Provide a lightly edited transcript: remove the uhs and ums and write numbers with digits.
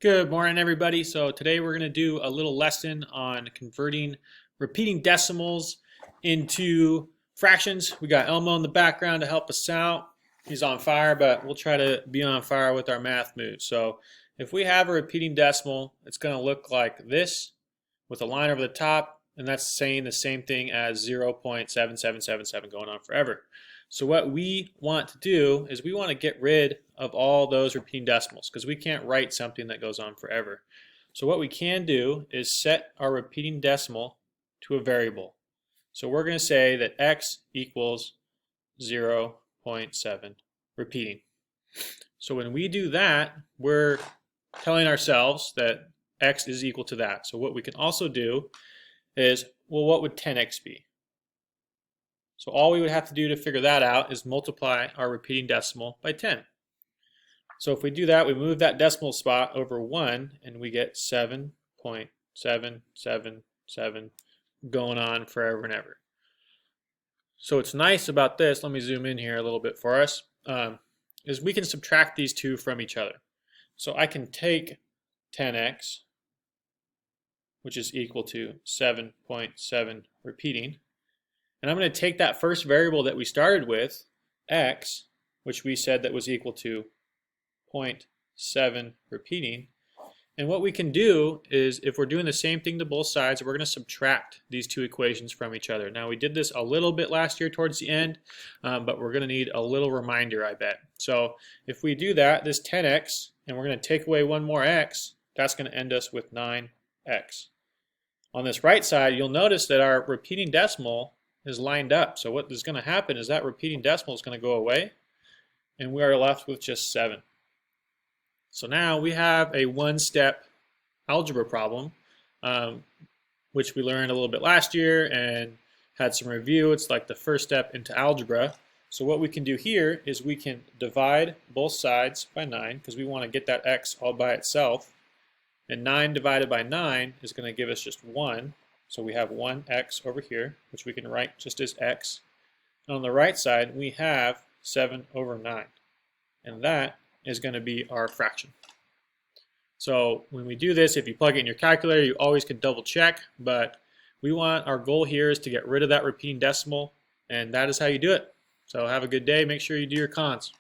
Good morning, everybody. So today we're going to do a little lesson on converting repeating decimals into fractions. We got Elmo in the background to help us out. He's on fire, but we'll try to be on fire with our math moves. So if we have a repeating decimal, it's going to look like this with a line over the top, and that's saying the same thing as 0.7777 going on forever. So what we want to do is we want to get rid of all those repeating decimals because we can't write something that goes on forever. So what we can do is set our repeating decimal to a variable. So we're going to say that x equals 0.7 repeating. So when we do that, we're telling ourselves that x is equal to that. So what we can also do is, well, what would 10x be? So all we would have to do to figure that out is multiply our repeating decimal by 10. So if we do that, we move that decimal spot over 1 and we get 7.777 going on forever and ever. So what's nice about this, let me zoom in here a little bit for us, is we can subtract these two from each other. So I can take 10x, which is equal to 7.7 repeating, and I'm going to take that first variable that we started with, x, which we said that was equal to 0.7 repeating. And what we can do is, if we're doing the same thing to both sides, we're going to subtract these two equations from each other. Now, we did this a little bit last year towards the end, but we're going to need a little reminder, I bet. So if we do that, this 10x, and we're going to take away one more x, that's going to end us with 9x. On this right side, you'll notice that our repeating decimal is lined up. So what is going to happen is that repeating decimal is going to go away, and we are left with just 7. So now we have a one-step algebra problem, which we learned a little bit last year and had some review. It's like the first step into algebra. So what we can do here is we can divide both sides by 9 because we want to get that x all by itself. And 9 divided by 9 is going to give us just 1. So we have 1x over here, which we can write just as x. And on the right side, we have 7 over 9. And that is going to be our fraction. So when we do this, if you plug it in your calculator, you always can double check. But our goal here is to get rid of that repeating decimal. And that is how you do it. So have a good day. Make sure you do your cons.